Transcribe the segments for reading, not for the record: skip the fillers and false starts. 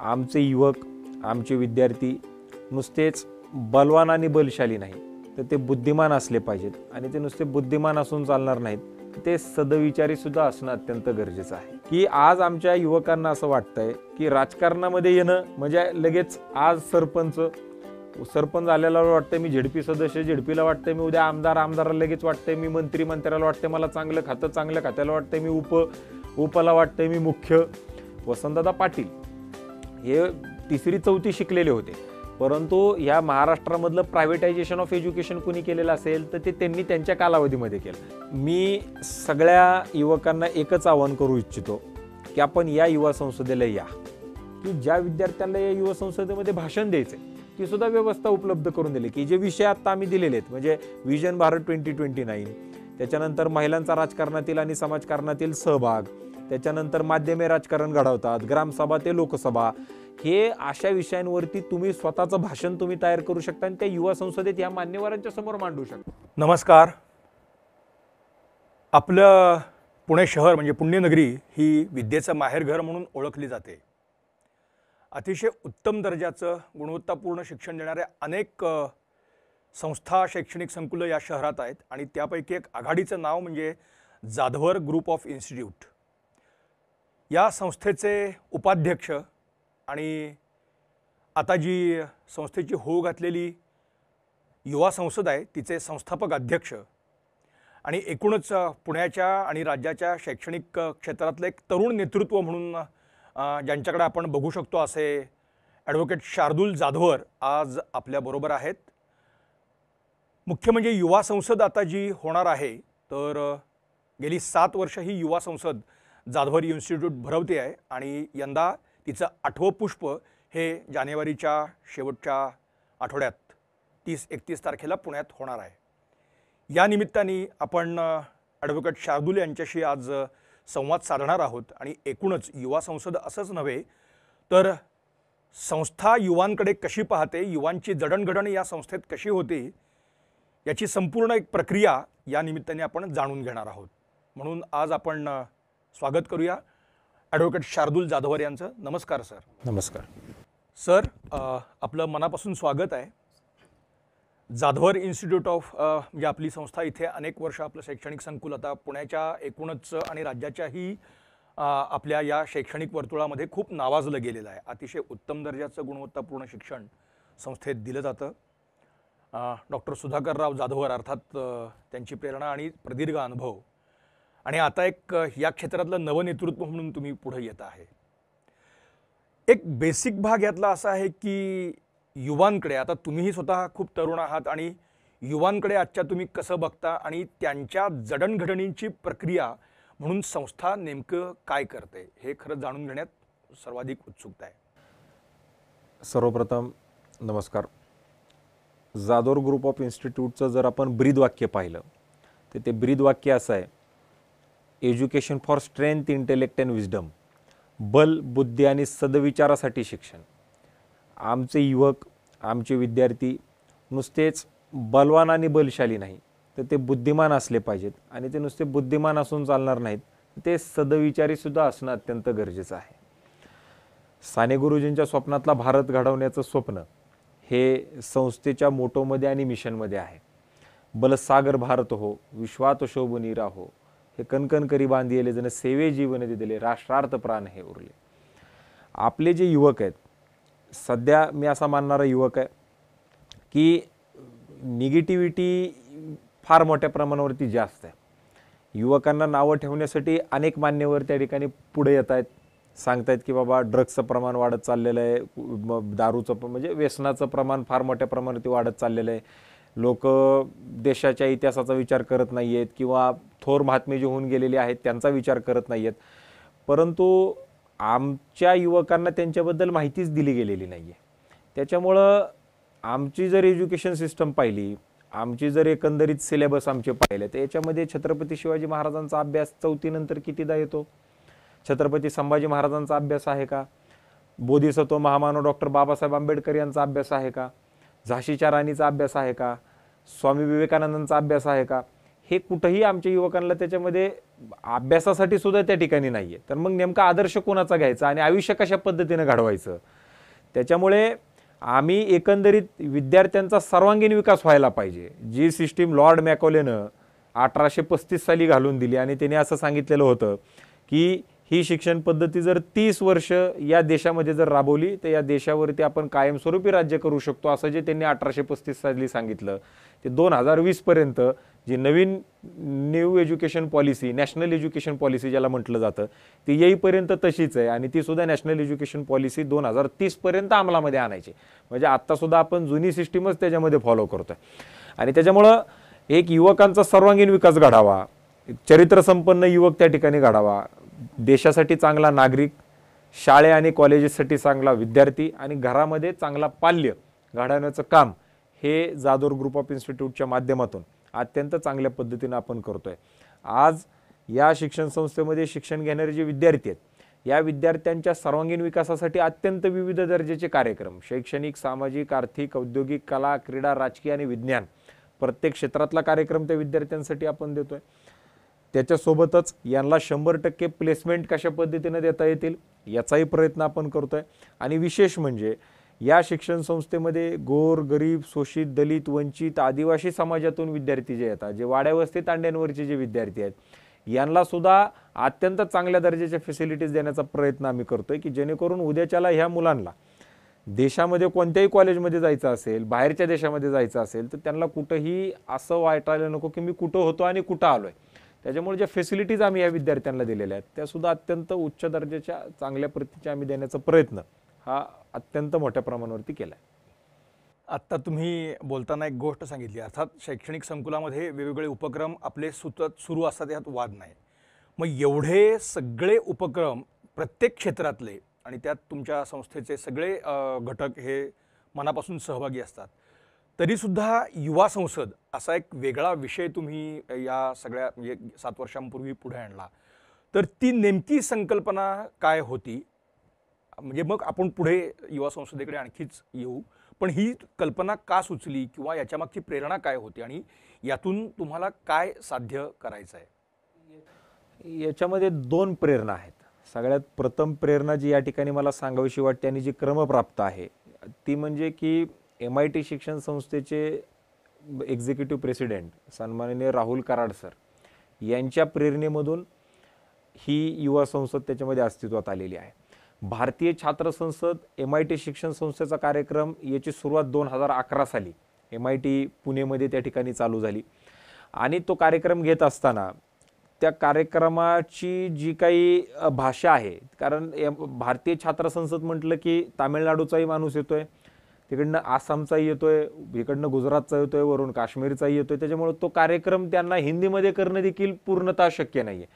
आमचे युवक, आमचे विद्यार्थी नुसतेच बलवान आणि बलशाली नाही, तर ते बुद्धिमान असले पाहिजेत. आणि ते नुसते बुद्धिमान असून चालणार नाहीत, ते सदविचारी सुद्धा असणं अत्यंत गरजेचं आहे. की आज आमच्या युवकांना असं वाटतंय की राजकारणामध्ये येणं म्हणजे लगेच आज सरपंच झालेला वाटतंय मी झेडपी सदस्य, झेडपीला वाटतंय मी उद्या आमदार, आमदाराला लगेच वाटतंय मी मंत्री, मंत्र्याला वाटतंय मला चांगलं खातं, चांगल्या खात्याला वाटतंय मी उपला वाटतंय मी मुख्य. वसंतदादा पाटील हे 3री 4थी शिकलेले होते, परंतु या महाराष्ट्रामधलं प्रायव्हेटायझेशन ऑफ एज्युकेशन कुणी केलेलं असेल तर ते त्यांनी त्यांच्या कालावधीमध्ये केलं. मी सगळ्या युवकांना एकच आवाहन करू इच्छितो की आपण या युवा संसदेला या, की ज्या विद्यार्थ्यांना या युवा संसदेमध्ये भाषण द्यायचंय ती सुद्धा व्यवस्था उपलब्ध करून दिली, की जे विषय आता आम्ही दिलेले आहेत म्हणजे विजन भारत 2029, त्याच्यानंतर महिलांचा राजकारणातील आणि समाजकारणातील सहभाग, त्याच्यानंतर माध्यमे राजकारण घडवतात, ग्रामसभा ते लोकसभा, हे अशा विषयांवरती तुम्ही स्वतःचं भाषण तुम्ही तयार करू शकता आणि त्या युवा संसदेत या मान्यवरांच्या समोर मांडू शकता. नमस्कार. आपलं पुणे शहर म्हणजे पुण्यनगरी ही विद्येचं माहेरघर म्हणून ओळखली जाते. अतिशय उत्तम दर्जाचं गुणवत्तापूर्ण शिक्षण देणाऱ्या अनेक संस्था, शैक्षणिक संकुलं या शहरात आहेत आणि त्यापैकी एक आघाडीचं नाव म्हणजे जाधवर ग्रुप ऑफ इन्स्टिट्यूट. या संस्थेचे उपाध्यक्ष आणि आता जी संस्थेची हो घातलेली युवा संसद आहे तिचे संस्थापक अध्यक्ष आणि एकूणच पुण्याच्या आणि राज्याच्या शैक्षणिक क्षेत्रातलं एक तरुण नेतृत्व म्हणून ज्यांच्याकडे आपण बघू शकतो असे ॲडव्होकेट शार्दूल जाधवर आज आपल्याबरोबर आहेत. मुख्य म्हणजे युवा संसद आता जी होणार आहे तर गेली 7 वर्ष ही युवा संसद जाधवर इन्स्टिट्यूट भरवते आहे आणि यंदा तिचं 8वं पुष्प हे जानेवारीच्या शेवटच्या आठवड्यात 30-31 तारखेला पुण्यात होणार आहे. या निमित्ताने आपण ॲडव्होकेट शार्दूल यांच्याशी आज संवाद साधणार आहोत आणि एकूणच युवा संसद असंच नव्हे तर संस्था युवांकडे कशी पाहते, युवांची जडणघडण या संस्थेत कशी होते याची संपूर्ण एक प्रक्रिया या निमित्ताने आपण जाणून घेणार आहोत. म्हणून आज आपण स्वागत करूया ॲडव्होकेट शार्दूल जाधवर यांचं. नमस्कार सर. नमस्कार सर. आपलं मनापासून स्वागत आहे. जाधवर इन्स्टिट्यूट ऑफ म्हणजे आपली संस्था इथे अनेक वर्ष आपलं शैक्षणिक संकुल आता पुण्याच्या एकूणच आणि राज्याच्याही आपल्या या शैक्षणिक वर्तुळामध्ये खूप नावाजलं गेलेलं आहे. अतिशय उत्तम दर्जाचं गुणवत्तापूर्ण शिक्षण संस्थेत दिलं जातं. डॉक्टर सुधाकरराव जाधवर अर्थात त्यांची प्रेरणा आणि प्रदीर्घ अनुभव आणि आता एक या क्षेत्रातलं नवनेतृत्व म्हणून तुम्ही पुढे येत आहे. एक बेसिक भाग यातला असा आहे की युवांकडे आता तुम्हीही स्वतः खूप तरुण आहात आणि युवांकडे आजच्या तुम्ही कसं बघता आणि त्यांच्या जडणघडणींची प्रक्रिया म्हणून संस्था नेमकं काय करते हे खरं जाणून घेण्यात सर्वाधिक उत्सुकता आहे. सर्वप्रथम नमस्कार. जाधवर ग्रुप ऑफ इन्स्टिट्यूटचं जर आपण ब्रीद वाक्य पाहिलं तर ते ब्रीद वाक्य असं आहे, education for strength, intellect and wisdom, बल, बुद्धी आणि सदविचारासाठी शिक्षण. आमचे युवक, आमचे विद्यार्थी नुसतेच बलवान आणि बलशाली नाही, तर ते बुद्धिमान असले पाहिजेत. आणि ते नुसते बुद्धिमान असून चालणार नाहीत, ते सदविचारी सुद्धा असणं अत्यंत गरजेचं आहे. साने गुरुजींच्या स्वप्नातला भारत घडवण्याचं स्वप्न हे संस्थेच्या मोटोमध्ये आणि मिशनमध्ये आहे. बलसागर भारत हो, विश्वात शोभूनी राहो, हे कणकण करी बांधिले जण सेवे जीवन दिले, राष्ट्रार्थ प्राण हे उरले. आपले जे युवक आहेत, सध्या मी असा मानणारा युवक आहे की निगेटिव्हिटी फार मोठ्या प्रमाणावरती जास्त आहे. युवकांना नावं ठेवण्यासाठी अनेक मान्यवर त्या ठिकाणी पुढे येत आहेत, सांगतायत की बाबा ड्रग्सचं प्रमाण वाढत चाललेलं आहे, दारूचं म्हणजे व्यसनाचं प्रमाण फार मोठ्या प्रमाणावरती वाढत चाललेलं आहे. लोक देशाच्या इतिहासाचा विचार करत नाही आहेत किंवा थोर महात्मे जे होऊन गेलेले आहेत त्यांचा विचार करत नाही आहेत. परंतु आमच्या युवकांना त्यांच्याबद्दल माहितीच दिली गेलेली नाही आहे. त्याच्यामुळं आमची जर एज्युकेशन सिस्टम पाहिली, आमची जर एकंदरीत सिलेबस आमचे पाहिले तर याच्यामध्ये छत्रपती शिवाजी महाराजांचा अभ्यास 4थी नंतर कितीदा येतो? छत्रपती संभाजी महाराजांचा अभ्यास आहे का? बोधिसत्व महामानव डॉक्टर बाबासाहेब आंबेडकर यांचा अभ्यास आहे का? झाशीच्या राणीचा अभ्यास आहे का? स्वामी विवेकानंदांचा अभ्यास आहे का? हे कुठेही आमच्या युवकांना त्याच्यामध्ये अभ्यासासाठी सुद्धा त्या ठिकाणी नाहीये. तर मग नेमका आदर्श कोणाचा घ्यायचा आणि आयुष्य कशा पद्धतीने घडवायचं. त्याच्यामुळे आम्ही एकंदरीत विद्यार्थ्यांचा सर्वांगीण विकास व्हायला पाहिजे. जी सिस्टीम लॉर्ड मॅकॉलेनं 1835 साली घालून दिली आणि त्याने असं सांगितलेलं होतं की ही शिक्षण पद्धती जर 30 वर्ष या देशामध्ये जर राबवली तर या देशावरती आपण कायमस्वरूपी राज्य करू शकतो, असं जे त्यांनी 1835 साली सांगितलं ते 2020 पर्यंत जी नवीन new education policy, national education policy ज्याला म्हटलं जातं, ती येईपर्यंत तशीच आहे आणि ती सुद्धा नॅशनल एज्युकेशन पॉलिसी 2030 पर्यंत अंमलामध्ये आणायची. म्हणजे आत्ता सुद्धा आपण जुनी सिस्टीमच त्याच्यामध्ये फॉलो करतोय. आणि त्याच्यामुळं एक युवकांचा सर्वांगीण विकास घडावा, चरित्रसंपन्न युवक त्या ठिकाणी घडावा, देशासाठी चांगला नागरिक, शाळे आणि कॉलेजेससाठी चांगला विद्यार्थी आणि घरामध्ये चांगला पाल्य घडवण्याचं काम हे जाधव ग्रुप ऑफ इन्स्टिट्यूटच्या माध्यमातून अत्यंत चांगल्या पद्धतीने आपण करतोय. आज या शिक्षण संस्थेमध्ये शिक्षण घेणारे जे विद्यार्थी आहेत या विद्यार्थ्यांच्या सर्वांगीण विकासासाठी अत्यंत विविध दर्जाचे कार्यक्रम, शैक्षणिक, सामाजिक, आर्थिक, औद्योगिक, कला, क्रीडा, राजकीय आणि विज्ञान प्रत्येक क्षेत्रातला कार्यक्रम त्या विद्यार्थ्यांसाठी आपण देतोय. त्याच्यासोबतच यांना 100% प्लेसमेंट कशा पद्धतीने देता येतील याचाही प्रयत्न आपण करतोय. आणि विशेष म्हणजे या शिक्षण संस्थेमध्ये गोर, गरीब, शोषित, दलित, वंचित, आदिवासी समाजातून विद्यार्थी जे येतात, जे वाड्या वस्ती तांड्यांवरचे जे विद्यार्थी आहेत यांना सुद्धा अत्यंत चांगल्या दर्जाच्या फॅसिलिटीज देण्याचा प्रयत्न आम्ही करतोय की जेणेकरून उद्याच्याला ह्या मुलांना देशामध्ये कोणत्याही कॉलेजमध्ये जायचं असेल, बाहेरच्या देशामध्ये जायचं असेल तर त्यांना कुठंही असं वाटायला नको की मी कुठं होतो आणि कुठं आलोय. त्याच्यामुळे ज्या फॅसिलिटीज आम्ही या विद्यार्थ्यांना दिलेल्या आहेत त्या सुद्धा अत्यंत उच्च दर्जाच्या चांगल्या प्रतीच्या आम्ही देण्याचा प्रयत्न हा अत्यंत मोठ्या प्रमाणावरती केला आहे. आत्ता तुम्ही बोलताना एक गोष्ट सांगितली, अर्थात शैक्षणिक संकुलामध्ये वेगवेगळे उपक्रम आपले सतत सुरू असतात, यात वाद नाही. मग एवढे सगळे उपक्रम प्रत्येक क्षेत्रातले आणि त्यात तुमच्या संस्थेचे सगळे घटक हे मनापासून सहभागी असतात, तरीसुद्धा युवा संसद असा एक वेगळा विषय तुम्ही या सगळ्या म्हणजे 7 वर्षांपूर्वी पुढे आणला, तर ती नेमकी संकल्पना काय होती? म्हणजे मग आपण पुढे युवा संसदेकडे आणखीच येऊ, पण ही कल्पना का सुचली किंवा याच्यामागची प्रेरणा काय होती आणि यातून तुम्हाला काय साध्य करायचं आहे? याच्यामध्ये 2 प्रेरणा आहेत. सगळ्यात प्रथम प्रेरणा जी या ठिकाणी मला सांगावीशी वाटते आणि जी क्रमप्राप्त आहे ती म्हणजे की MIT शिक्षण संस्थेचे एक्झिक्युटिव्ह प्रेसिडेंट सन्माननीय राहुल कराड सर यांच्या प्रेरणेमधून ही युवा संसद त्याच्यामध्ये अस्तित्वात आलेली आहे. भारतीय छात्र संसद MIT शिक्षण संस्थेचा कार्यक्रम याची सुरुवात 2011 साली MIT पुणेमध्ये त्या ठिकाणी चालू झाली आणि तो कार्यक्रम घेत असताना त्या कार्यक्रमाची जी काही भाषा आहे, कारण भारतीय छात्र संसद म्हटलं की तामिळनाडूचाही माणूस येतोय, तिकडनं आसामचाही येतोय, इकडनं गुजरातचा येतोय, वरून काश्मीरचाही येतोय. त्याच्यामुळे तो कार्यक्रम त्यांना हिंदीमध्ये करणं देखील पूर्णतः शक्य नाहीये.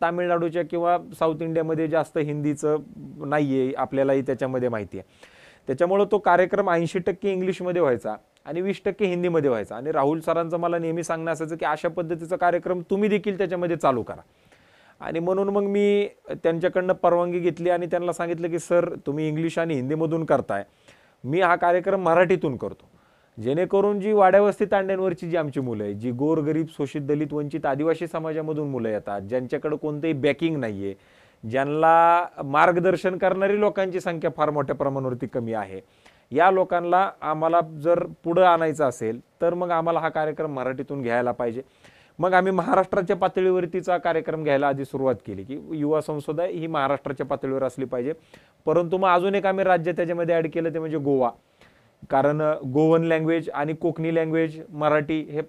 तामिळनाडूच्या किंवा साऊथ इंडियामध्ये जास्त हिंदीचं नाहीये, आपल्यालाही त्याच्यामध्ये माहिती आहे. त्याच्यामुळे तो कार्यक्रम 80% इंग्लिशमध्ये व्हायचा आणि 20% हिंदीमध्ये व्हायचा. आणि राहुल सरांचं मला नेहमी सांगणं असायचं की अशा पद्धतीचा कार्यक्रम तुम्ही देखील त्याच्यामध्ये चालू करा. आणि म्हणून मग मी त्यांच्याकडनं परवानगी घेतली आणि त्यांना सांगितलं की सर तुम्ही इंग्लिश आणि हिंदीमधून करताय, मी हा कार्यक्रम मराठीतून करतो, जेणेकरून जी वाड्यावस्ती तांड्यांवरची जी आमची मुलं आहेत, जी गोर, गरीब, शोषित, दलित, वंचित, आदिवासी समाजामधून मुलं येतात, ज्यांच्याकडे कोणतेही बॅकिंग नाहीये, ज्यांना मार्गदर्शन करणारी लोकांची संख्या फार मोठ्या प्रमाणावरती कमी आहे, या लोकांना आम्हाला जर पुढे आणायचं असेल तर मग आम्हाला हा कार्यक्रम मराठीतून घ्यायला पाहिजे. मग आम्ही महाराष्ट्राच्या पातळीवरतीचा कार्यक्रम घ्यायला आधी सुरुवात केली की युवा संसद ही महाराष्ट्राच्या पातळीवर असली पाहिजे. परंतु मग अजून एक आम्ही राज्य त्याच्यामध्ये ॲड केलं ते म्हणजे गोवा, कारण गोवन लँग्वेज आणि कोकणी लँग्वेज मराठी हे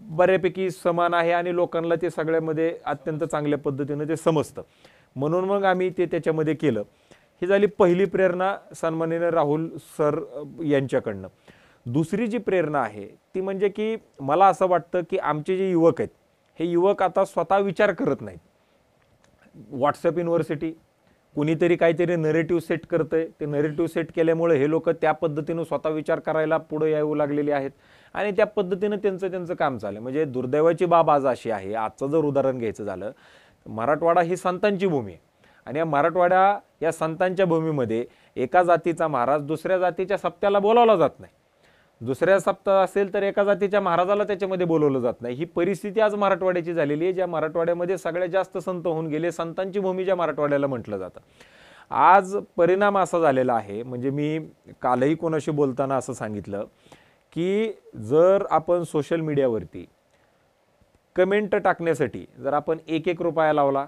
बऱ्यापैकी समान आहे आणि लोकांना ते सगळ्यामध्ये अत्यंत चांगल्या पद्धतीने ते समजतं, म्हणून मग आम्ही ते त्याच्यामध्ये केलं. ही झाली पहिली प्रेरणा सन्माननीय राहुल सर यांच्याकडनं. दुसरी जी प्रेरणा आहे ती म्हणजे की मला असं वाटतं की आमचे जे युवक आहेत हे युवक आता स्वतः विचार करत नाहीत. व्हॉट्सअप युनिव्हर्सिटी कुणीतरी काहीतरी नरेटिव्ह सेट करतंय, ते नरेटिव्ह सेट केल्यामुळे हे लोक त्या पद्धतीनं स्वतः विचार करायला पुढे येऊ लागलेले आहेत आणि त्या पद्धतीनं त्यांचं काम चाललं. म्हणजे दुर्दैवाची बाब आज अशी आहे, आजचं जर उदाहरण घ्यायचं झालं, मराठवाडा ही संतांची भूमी आहे आणि या मराठवाडा या संतांच्या भूमीमध्ये एका जातीचा महाराज दुसऱ्या जातीच्या सप्त्याला बोलावला जात नाही. दुसऱ्या सप्ताह असेल तर एका जातीच्या महाराजाला त्याच्यामध्ये बोलवलं जात नाही. ही परिस्थिती आज मराठवाड्याची झालेली आहे, ज्या मराठवाड्यामध्ये सगळ्यात जास्त संत होऊन गेले, संतांची भूमी ज्या मराठवाड्याला म्हटलं जातं. आज परिणाम असा झालेला आहे, म्हणजे मी कालही कोणाशी बोलताना असं सांगितलं की जर आपण सोशल मीडियावरती कमेंट टाकण्यासाठी जर आपण 1-1 रुपया लावला,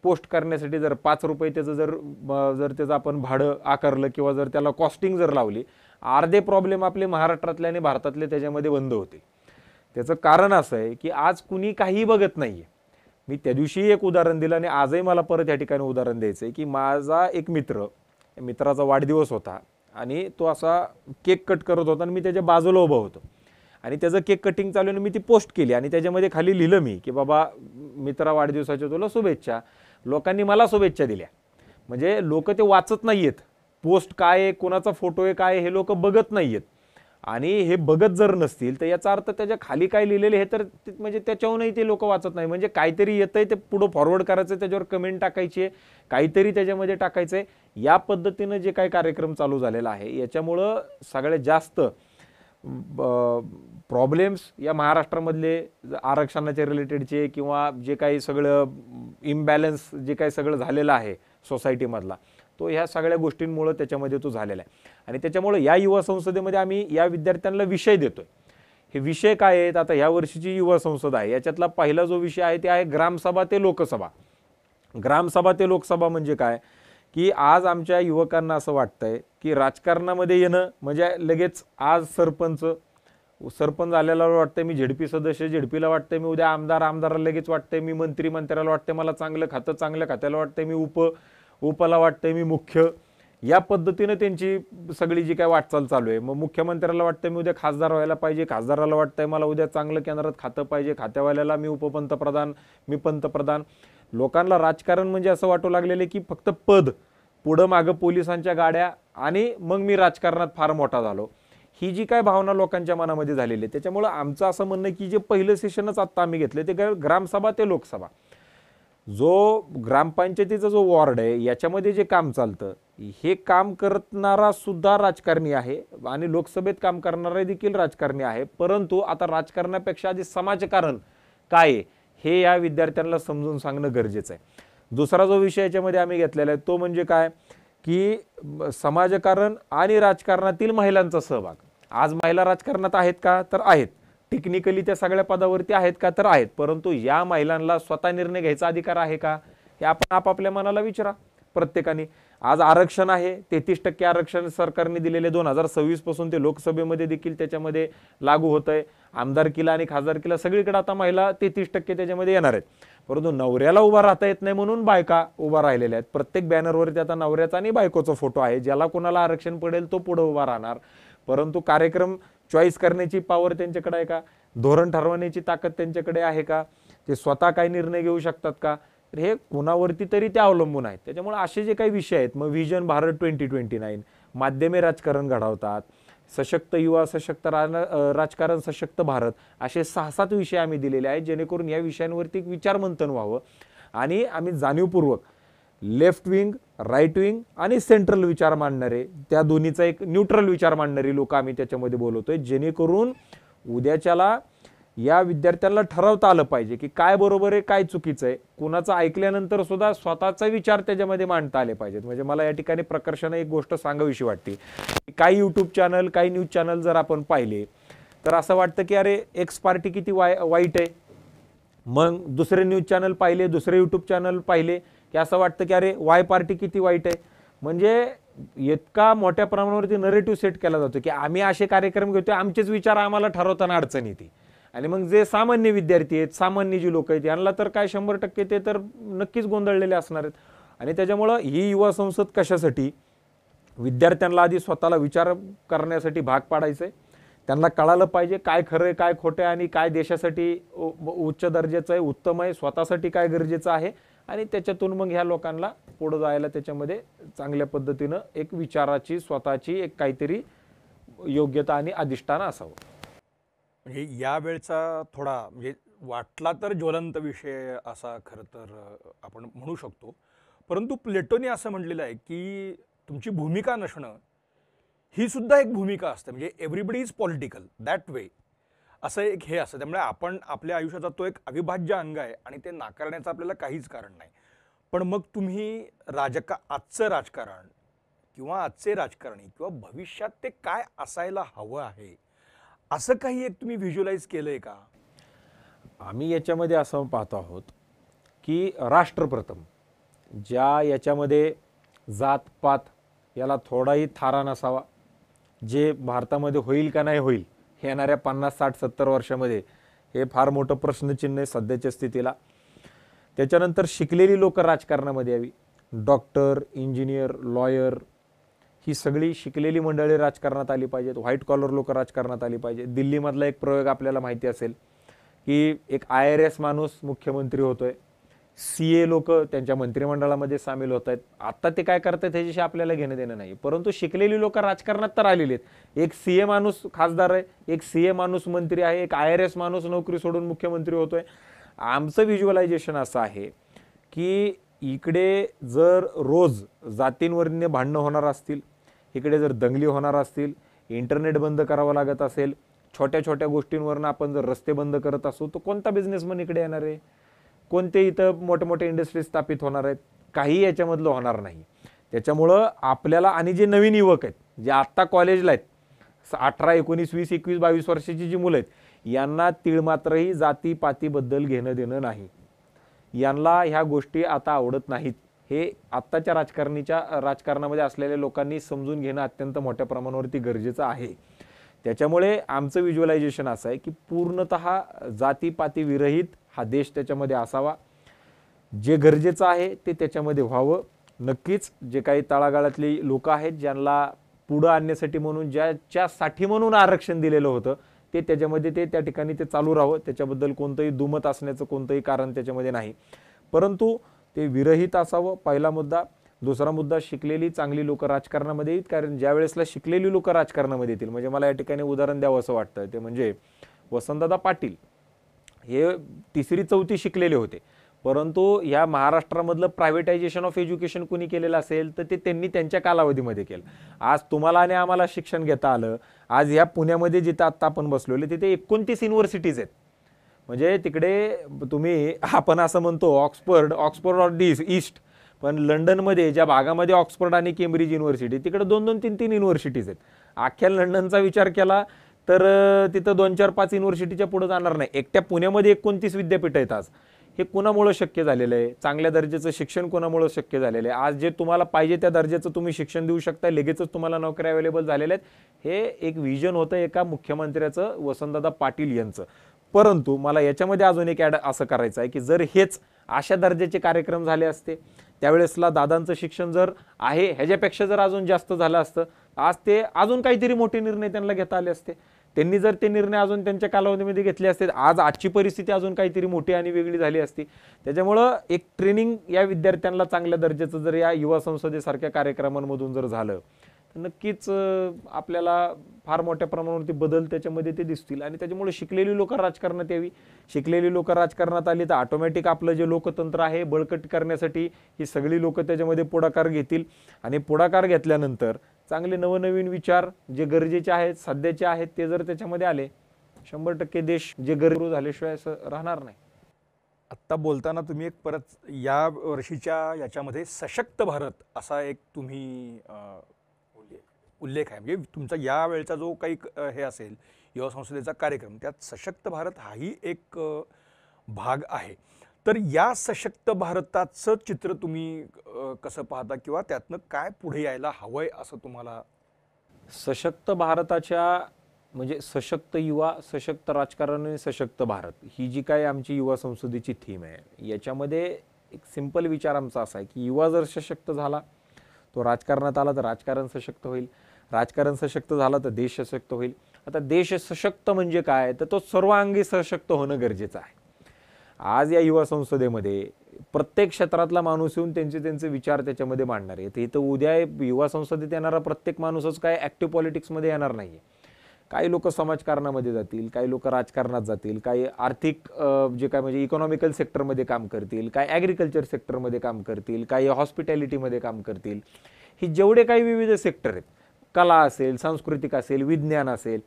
पोस्ट करण्यासाठी जर 5 रुपये त्याचं जर त्याचं आपण भाडं आकारलं किंवा जर त्याला कॉस्टिंग जर लावली, अर्धे प्रॉब्लेम आपले महाराष्ट्रातले आणि भारतातले त्याच्यामध्ये बंद होते. त्याचं कारण असं आहे की आज कुणी काही बघत नाहीये. मी त्या दिवशी एक उदाहरण दिलं आणि आजही मला परत या ठिकाणी उदाहरण द्यायचं आहे की माझा एक मित्राचा वाढदिवस होता आणि तो असा केक कट करत होता आणि मी त्याच्या बाजूला उभा होतो आणि त्याचं केक कटिंग चालू आहे. मी ती पोस्ट केली आणि त्याच्यामध्ये खाली लिहिलं मी की बाबा मित्रा वाढदिवसाच्या तुला शुभेच्छा. लोकांनी मला शुभेच्छा दिल्या. म्हणजे लोक ते वाचत नाहीयेत, पोस्ट काय आहे, कोणाचा फोटो आहे, काय हे लोक बघत नाहीयेत. आणि हे बघत जर नसतील तर याचा अर्थ त्याच्या खाली काय लिहिलेले हे तर म्हणजे त्याच्याहूनही ते लोक वाचत नाही. म्हणजे काहीतरी येतंय ते पुढं फॉरवर्ड करायचं, त्याच्यावर कमेंट टाकायची आहे, काहीतरी त्याच्यामध्ये टाकायचंय. या पद्धतीनं जे काही कार्यक्रम चालू झालेला आहे याच्यामुळं सगळ्यात जास्त प्रॉब्लेम्स या महाराष्ट्रामधले आरक्षणाच्या रिलेटेडचे किंवा जे काही सगळं इम्बॅलन्स जे काही सगळं झालेलं आहे सोसायटीमधला, तो ह्या सगळ्या गोष्टींमुळे त्याच्यामध्ये तो झालेला आहे. आणि त्याच्यामुळे या युवा संसदेमध्ये आम्ही या विद्यार्थ्यांना विषय देतोय. हे विषय काय आहेत? आता ह्या वर्षीची युवा संसद आहे, याच्यातला पहिला जो विषय आहे ते आहे ग्रामसभा ते लोकसभा. ग्रामसभा ते लोकसभा म्हणजे काय की आज आमच्या युवकांना असं वाटतंय की राजकारणामध्ये येणं म्हणजे लगेच आज सरपंच आलेला वाटतंय मी झेडपी सदस्य, झेडपीला वाटतंय मी उद्या आमदाराला लगेच वाटतंय मी मंत्र्याला वाटतंय मला चांगलं खातं, चांगल्या खात्याला वाटतंय मी उपला वाटतंय मी मुख्य. या पद्धतीनं त्यांची सगळी जी काय वाटचाल चालू आहे. मग मुख्यमंत्र्याला वाटतंय मी उद्या खासदार व्हायला पाहिजे, खासदाराला वाटतंय मला उद्या चांगलं केंद्रात खातं पाहिजे, खात्यावाल्याला मी उपपंतप्रधान, मी पंतप्रधान. लोकांना राजकारण म्हणजे असं वाटू लागलेलं की फक्त पद, पुढं मागं पोलिसांच्या गाड्या आणि मग मी राजकारणात फार मोठा झालो. ही जी काय भावना लोकांच्या मनामध्ये झालेली आहे. त्याच्यामुळं आमचं असं म्हणणं की जे पहिलं सेशनच आत्ता आम्ही घेतलं ते ग्रामसभा ते लोकसभा. जो ग्रामपंचायतीचा जो वॉर्ड आहे याच्यामध्ये जे काम चालतं हे काम करणारा सुद्धा राजकारणी आहे आणि लोकसभेत काम करणारा देखील राजकारणी आहे. परंतु आता राजकारणापेक्षा आधी समाजकारण काय आहे हे या विद्यार्थ्यांना समजून सांगणं गरजेचं आहे. दुसरा जो विषय याच्यामध्ये आम्ही घेतलेला आहे तो म्हणजे काय की समाजकारण आणि राजकारणातील महिलांचा सहभाग. आज महिला राजकारणात आहेत का? तर आहेत. टेक्निकली त्या सगळ्या पदावरती आहेत का? तर आहेत. परंतु या महिलांना स्वतः निर्णय घ्यायचा अधिकार आहे का? हे आपण आपापल्या मनाला विचारा प्रत्येकाने. आज आरक्षण आहे, 33% आरक्षण सरकारने दिलेले 2026 पासून ते लोकसभेमध्ये देखील त्याच्यामध्ये लागू होत आहे. आमदारकीला आणि खासदारकीला सगळीकडे आता महिला 33% त्याच्यामध्ये येणार आहेत. परंतु नवऱ्याला उभा राहता येत नाही म्हणून बायका उभा राहिलेल्या आहेत. प्रत्येक बॅनरवरती आता नवऱ्याचा आणि बायकोचा फोटो आहे. ज्याला कोणाला आरक्षण पडेल तो पुढे उभा राहणार. परंतु कार्यक्रम चॉईस करण्याची पॉवर त्यांच्याकडे आहे का? धोरण ठरवण्याची ताकद त्यांच्याकडे आहे का? ते स्वतः काही निर्णय घेऊ शकतात का? तर हे कोणावरती तरी ते अवलंबून आहेत. त्याच्यामुळे असे जे काही विषय आहेत, मग व्हिजन भारत 2029, माध्यमे राजकारण घडवतात, सशक्त युवा, सशक्त राजकारण, सशक्त भारत, असे 6-7 विषय आम्ही दिलेले आहेत जेणेकरून या विषयांवरती एक विचारमंथन व्हावं. आणि आम्ही जाणीवपूर्वक लेफ्ट विंग, राईट विंग आणि सेंट्रल विचार मांडणारे, त्या दोन्हीचा एक न्यूट्रल विचार मांडणारी लोक आम्ही त्याच्यामध्ये बोलवतोय, जेणेकरून उद्याच्याला या विद्यार्थ्यांना ठरवता आलं पाहिजे की काय बरोबर आहे, काय चुकीचं आहे. कुणाचं ऐकल्यानंतर सुद्धा स्वतःचा विचार त्याच्यामध्ये मांडता आले पाहिजेत. म्हणजे मला या ठिकाणी प्रकर्षानं एक गोष्ट सांगावीशी वाटते. काही यूट्यूब चॅनल, काही न्यूज चॅनल जर आपण पाहिले तर असं वाटतं की अरे एक्स पार्टी किती वाईट आहे. मग दुसरे न्यूज चॅनल पाहिले, दुसरे यूट्यूब चॅनल पाहिले की असं वाटतं की अरे वाय पार्टी किती वाईट आहे. म्हणजे इतका मोठ्या प्रमाणावरती नरेटिव्ह सेट केला जातो की आम्ही असे कार्यक्रम घेतोय, आमचेच विचार आम्हाला ठरवताना अडचण येते. आणि मग जे सामान्य विद्यार्थी आहेत, सामान्य जी लोक आहेत यांना तर काय 100% ते तर नक्कीच गोंधळलेले असणार आहेत. आणि त्याच्यामुळं ही युवा संसद कशासाठी? विद्यार्थ्यांना आधी स्वतःला विचार करण्यासाठी भाग पाडायचंय. त्यांना कळालं पाहिजे काय खरं आहे, काय खोटं आहे आणि काय देशासाठी उच्च दर्जाचं आहे, उत्तम आहे, स्वतःसाठी काय गरजेचं आहे. आणि त्याच्यातून मग ह्या लोकांना पुढे जायला त्याच्यामध्ये चांगल्या पद्धतीनं एक विचाराची स्वतःची एक काहीतरी योग्यता आणि अधिष्ठान असावं. म्हणजे यावेळचा थोडा म्हणजे वाटला तर ज्वलंत विषय असा खरं तर आपण म्हणू शकतो. परंतु प्लेटोने असं म्हटलेलं आहे की तुमची भूमिका नसणं ही सुद्धा एक भूमिका असते. म्हणजे everybody is political that way, असं एक हे असतं. त्यामुळे आपण आपल्या आयुष्याचा तो एक अविभाज्य अंग आहे आणि ते नाकारण्याचं आपल्याला काहीच कारण नाही. पण मग तुम्ही आजचं राजकारण किंवा आजचे राजकारणी किंवा भविष्यात ते काय असायला हवं आहे, असं काही एक तुम्ही व्हिज्युअलाइज केलंय का? आम्ही याच्यामध्ये असं पाहतो आहोत की राष्ट्रप्रथम ज्या याच्यामध्ये जातपात याला थोडाही थारा नसावा, जे भारतामध्ये होईल का नाही होईल येणाऱ्या 50, 60, 70 वर्षामध्ये, हे फार मोठं प्रश्नचिन्ह आहे सध्याच्या स्थितीला. त्याच्यानंतर शिकलेली लोक राजकारणामध्ये यावी. डॉक्टर, इंजिनियर, लॉयर ही सगळी शिकलेली मंडळी राजकारणात आली पाहिजेत. व्हाईट कॉलर लोक राजकारणात आली पाहिजे. दिल्लीमधला एक प्रयोग आपल्याला माहिती असेल की एक IRS माणूस मुख्यमंत्री होतोय, CA लोक त्यांच्या मंत्रिमंडळामध्ये सामील होत आहेत. आता ते काय करतात ह्याच्याशी आपल्याला घेणं देणं नाही, परंतु शिकलेली लोक राजकारणात तर आलेली आहेत. एक CA माणूस खासदार आहे, एक CA माणूस मंत्री आहे, एक IRS माणूस नोकरी सोडून मुख्यमंत्री होतोय. आमचं व्हिज्युअलायझेशन असं आहे की इकडे जर रोज जातींवरने भांडणं होणार असतील, इकडे जर दंगली होणार असतील, इंटरनेट बंद करावं लागत असेल, छोट्या छोट्या गोष्टींवरनं आपण जर रस्ते बंद करत असू, तर कोणता बिझनेसमन इकडे येणार आहे? कोणते इथं मोठे मोठे इंडस्ट्रीज स्थापित होणार आहेत? काही याच्यामधलं होणार नाही. त्याच्यामुळं आपल्याला, आणि जे नवीन युवक आहेत, जे आत्ता कॉलेजला आहेत, 18, 19, 20, 21, 22 वर्षाची जी मुलं आहेत, यांना तिळमात्रही जातीपातीबद्दल घेणं देणं नाही. यांना ह्या गोष्टी आता आवडत नाहीत. हे आत्ताच्या राजकारणामध्ये असलेल्या लोकांनी समजून घेणं अत्यंत मोठ्या प्रमाणावरती गरजेचं आहे. त्याच्यामुळे आमचं व्हिज्युअलायझेशन असं आहे की पूर्णतः जातीपाती विरहित हा देश त्याच्यामध्ये असावा. जे गरजेचं आहे ते त्याच्यामध्ये व्हावं. नक्कीच जे काही तळागाळातली लोक आहेत, ज्यांना पुढं आणण्यासाठी म्हणून ज्याच्यासाठी म्हणून आरक्षण दिलेलं होतं, ते त्याच्यामध्ये त्या ठिकाणी ते चालू राहावं. त्याच्याबद्दल कोणतंही दुमत असण्याचं कोणतंही कारण त्याच्यामध्ये नाही, परंतु ते विरहित असावं, पहिला मुद्दा. दुसरा मुद्दा, शिकलेली चांगली लोक राजकारणामध्ये येतील. कारण ज्या वेळेसला शिकलेली लोक राजकारणामध्ये येतील, म्हणजे मला या ठिकाणी उदाहरण द्यावं असं वाटतं, ते म्हणजे वसंतदादा पाटील हे 3री 4थी शिकलेले होते, परंतु ह्या महाराष्ट्रामधलं प्रायव्हेटायझेशन ऑफ एज्युकेशन कुणी केलेलं असेल तर ते त्यांनी त्यांच्या कालावधीमध्ये केलं. आज तुम्हाला आणि आम्हाला शिक्षण घेता आलं. आज ह्या पुण्यामध्ये जिथं आत्ता आपण बसलेले तिथे 29 युनिव्हर्सिटीज आहेत. म्हणजे तिकडे तुम्ही, आपण असं म्हणतो ऑक्सफर्ड ऑर ईस्ट, पण लंडनमध्ये ज्या भागामध्ये ऑक्सफर्ड आणि केम्ब्रिज युनिव्हर्सिटी, तिकडे 2-2, 3-3 युनिव्हर्सिटीज आहेत. अख्ख्या लंडनचा विचार केला तर तिथं 2, 4, 5 युनिव्हर्सिटीच्या पुढे जाणार नाही. एकट्या पुण्यामध्ये 29 विद्यापीठ आहेत आज. हे कुणामुळे शक्य झालेलं आहे? चांगल्या दर्जाचं शिक्षण कोणामुळे शक्य झालेलं आहे? आज जे तुम्हाला पाहिजे त्या दर्जाचं तुम्ही शिक्षण देऊ शकता, लगेचच तुम्हाला नोकऱ्या अवेलेबल झालेल्या आहेत. हे एक विजन होतं एका मुख्यमंत्र्याचं, वसंतदादा पाटील यांचं. परंतु मला याच्यामध्ये अजून एक ॲड असं करायचं आहे की जर हेच अशा दर्जाचे कार्यक्रम झाले असते, त्यावेळेसला दादांचं शिक्षण जर आहे ह्याच्यापेक्षा जर अजून जास्त झालं असतं, आज ते अजून काहीतरी मोठे निर्णय त्यांना घेता आले असते. त्यांनी जर ते निर्णय अजून त्यांच्या कालावधीमध्ये घेतले असते, आज आजची परिस्थिती अजून काहीतरी मोठी आणि वेगळी झाली असती. त्याच्यामुळं एक ट्रेनिंग या विद्यार्थ्यांना चांगल्या दर्जाचं जर या युवा संसदेसारख्या कार्यक्रमांमधून जर झालं, तर नक्कीच आपल्याला फार मोठ्या प्रमाणावरती बदल त्याच्यामध्ये ते दिसतील. आणि त्याच्यामुळे शिकलेली लोक राजकारणात यावी. शिकलेली लोक राजकारणात आली तर ऑटोमॅटिक आपलं जे लोकतंत्र आहे बळकट करण्यासाठी ही सगळी लोक त्याच्यामध्ये पुढाकार घेतील. आणि पुढाकार घेतल्यानंतर चांगले नवनवीन विचार जे गरजेचे आहेत, सध्याचे आहेत, ते जर त्याच्यामध्ये आले, 100% देश जे गरजू झाल्याशिवाय असं राहणार नाही. आत्ता बोलताना तुम्ही एक परत या वर्षीच्या याच्यामध्ये सशक्त भारत असा एक तुम्ही उल्लेख आहे. म्हणजे तुमचा या वेळचा जो काही हे असेल युवा संसदेचा कार्यक्रम, त्यात सशक्त भारत हाही एक भाग आहे. तर या सशक्त भारताचं चित्र तुम्ही कसं पाहता किंवा त्यातनं काय पुढे यायला हवंय असं तुम्हाला? सशक्त भारताच्या म्हणजे सशक्त युवा, सशक्त राजकारण आणि सशक्त भारत ही जी काय आमची युवा संसदेची थीम आहे, याच्यामध्ये एक सिंपल विचार आमचा असा आहे की युवा जर सशक्त झाला, तो राजकारणात आला तर राजकारण सशक्त होईल. राजकारण सशक्त झालं तर देश सशक्त होईल. आता देश सशक्त म्हणजे काय, तर तो सर्वांगी सशक्त होणं गरजेचं आहे. आज या युवा संसदेमध्ये प्रत्येक क्षेत्रातला माणूस येऊन त्यांचे विचार त्याच्यामध्ये मांडणार आहे. इथं उद्या युवा संसदेत येणारा प्रत्येक माणूसच काय ॲक्टिव्ह पॉलिटिक्समध्ये येणार नाही. काही लोक समाजकारणामध्ये जातील, काही लोक राजकारणात जातील, काही आर्थिक जे काय म्हणजे इकॉनॉमिकल सेक्टरमध्ये काम करतील, काही ॲग्रिकल्चर सेक्टरमध्ये काम करतील, काही हॉस्पिटॅलिटीमध्ये काम करतील. ही जेवढे काही विविध सेक्टर आहेत, कला असेल, सांस्कृतिक असेल, विज्ञान असेल,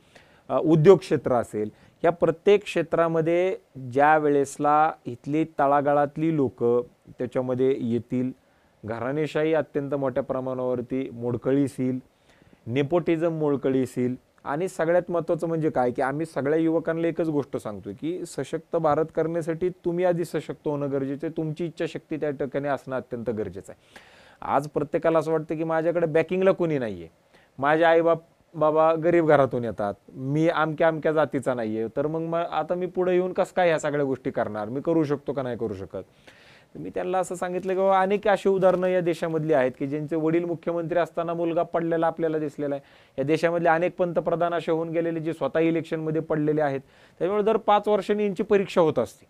उद्योग क्षेत्र असेल, या प्रत्येक क्षेत्रामध्ये ज्या वेळेसला इथली तळागाळातली लोक त्याच्यामध्ये येतील, घराणेशाही अत्यंत मोठ्या प्रमाणावरती मोडकळीस येईल, नेपोटिझम मोडकळीस येईल. आणि सगळ्यात महत्त्वाचं म्हणजे काय की आम्ही सगळ्या युवकांना एकच गोष्ट सांगतोय की सशक्त भारत करण्यासाठी तुम्ही आधी सशक्त होणं गरजेचं आहे, तुमची इच्छाशक्ती त्या ठिकाणी असणं अत्यंत गरजेचं आहे. आज प्रत्येकाला असं वाटतं की माझ्याकडे बॅकिंगला कोणी नाही आहे, माझे आईबाप बाबा गरीब घरातून येतात, मी अमक्या जातीचा नाही आहे, तर मग आता मी पुढे येऊन कसं काय ह्या सगळ्या गोष्टी करणार, मी करू शकतो का नाही करू शकत. मी त्यांना असं सांगितलं की बाबा अनेक अशी उदाहरणं या देशामधली आहेत की ज्यांचे वडील मुख्यमंत्री असताना मुलगा पडलेला आपल्याला दिसलेला आहे. या देशामधले अनेक पंतप्रधान असे होऊन गेलेले जे स्वतः इलेक्शनमध्ये पडलेले आहेत. त्यामुळे दर 5 वर्षांनी यांची परीक्षा होत असते.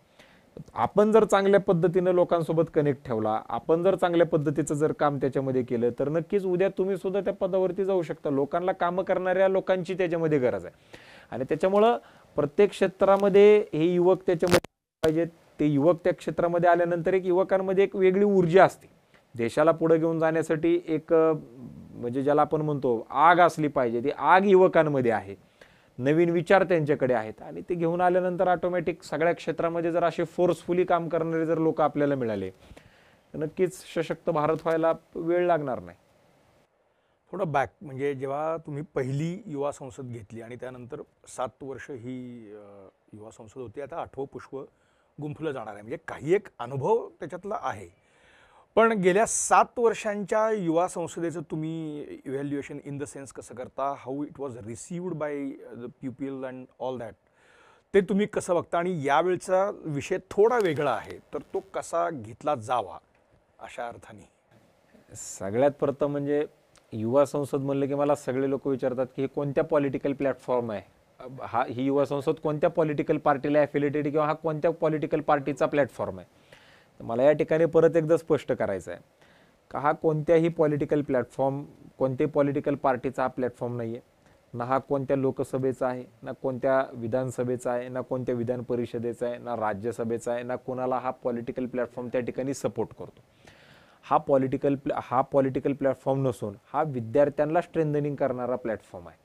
आपण जर चांगल्या पद्धतीनं लोकांसोबत कनेक्ट ठेवला, आपण जर चांगल्या पद्धतीचं जर काम त्याच्यामध्ये केलं तर नक्कीच उद्या तुम्ही सुद्धा त्या पदावरती जाऊ शकता. लोकांना कामं करणाऱ्या लोकांची त्याच्यामध्ये गरज आहे आणि त्याच्यामुळं प्रत्येक क्षेत्रामध्ये हे युवक त्याच्यामध्ये पाहिजेत. ते युवक त्या क्षेत्रामध्ये आल्यानंतर एक युवकांमध्ये एक वेगळी ऊर्जा असते. देशाला पुढे घेऊन जाण्यासाठी एक म्हणजे ज्याला आपण म्हणतो आग असली पाहिजे, ती आग युवकांमध्ये आहे, नवीन विचार त्यांच्याकडे आहेत आणि ते घेऊन आल्यानंतर ऑटोमॅटिक सगळ्या क्षेत्रामध्ये जर असे फोर्सफुली काम करणारे जर लोक आपल्याला मिळाले तर नक्कीच सशक्त भारत व्हायला वेळ लागणार नाही. थोडं बॅक म्हणजे जेव्हा तुम्ही पहिली युवा संसद घेतली आणि त्यानंतर 7 वर्ष ही युवा संसद होती, आता 8वं पुष्प गुंफलं जाणार आहे, म्हणजे काही एक अनुभव त्याच्यातला आहे. पण गेल्या 7 वर्षांच्या युवा संसदेचं तुम्ही इव्हॅल्युएशन इन द सेन्स कसं करता, how it was received by the people and all that, ते तुम्ही कसं बघता. आणि यावेळचा विषय थोडा वेगळा आहे, तर तो कसा घेतला जावा अशा अर्थाने. सगळ्यात प्रथम म्हणजे युवा संसद म्हणलं की मला सगळे लोक विचारतात की हे कोणत्या पॉलिटिकल प्लॅटफॉर्म आहे, ही युवा संसद कोणत्या पॉलिटिकल पार्टीला ॲफिलिएटेड किंवा हा कोणत्या पॉलिटिकल पार्टीचा प्लॅटफॉर्म आहे. तर मला या ठिकाणी परत एकदा स्पष्ट करायचं आहे का हा कोणत्याही पॉलिटिकल प्लॅटफॉर्म, कोणत्याही पॉलिटिकल पार्टीचा हा प्लॅटफॉर्म नाही आहे, ना हा कोणत्या लोकसभेचा आहे, ना कोणत्या विधानसभेचा आहे, ना कोणत्या विधान परिषदेचा आहे, ना राज्यसभेचा आहे, ना कोणाला हा पॉलिटिकल प्लॅटफॉर्म त्या ठिकाणी सपोर्ट करतो. हा पॉलिटिकल प्लॅटफॉर्म नसून हा विद्यार्थ्यांना स्ट्रेंथनिंग करणारा प्लॅटफॉर्म आहे.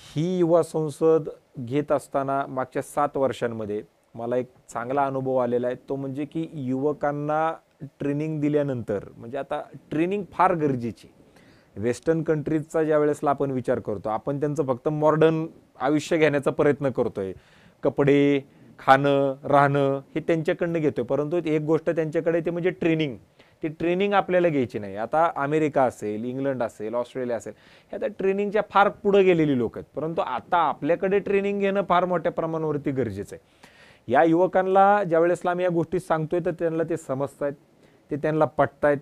ही युवा संसद घेत असताना मागच्या 7 वर्षांमध्ये मला एक चांगला अनुभव आलेला आहे. तो म्हणजे की युवकांना ट्रेनिंग दिल्यानंतर, म्हणजे आता ट्रेनिंग फार गरजेची. वेस्टर्न कंट्रीजचा ज्या वेळेसला आपण विचार करतो, आपण त्यांचं फक्त मॉडर्न आयुष्य घेण्याचा प्रयत्न करतोय, कपडे, खाणं, राहणं हे त्यांच्याकडनं घेतोय, परंतु एक गोष्ट त्यांच्याकडे ते म्हणजे ट्रेनिंग. ती ट्रेनिंग आपल्याला घ्यायची नाही. आता अमेरिका असेल, इंग्लंड असेल, ऑस्ट्रेलिया असेल, हे आता ट्रेनिंगच्या फार पुढे गेलेली लोक आहेत, परंतु आता आपल्याकडे ट्रेनिंग घेणं फार मोठ्या प्रमाणावरती गरजेचं आहे. या युवकांना ज्या वेळेसला आम्ही या गोष्टी सांगतोय तर त्यांना ते समजतायत, ते त्यांना पटतायत,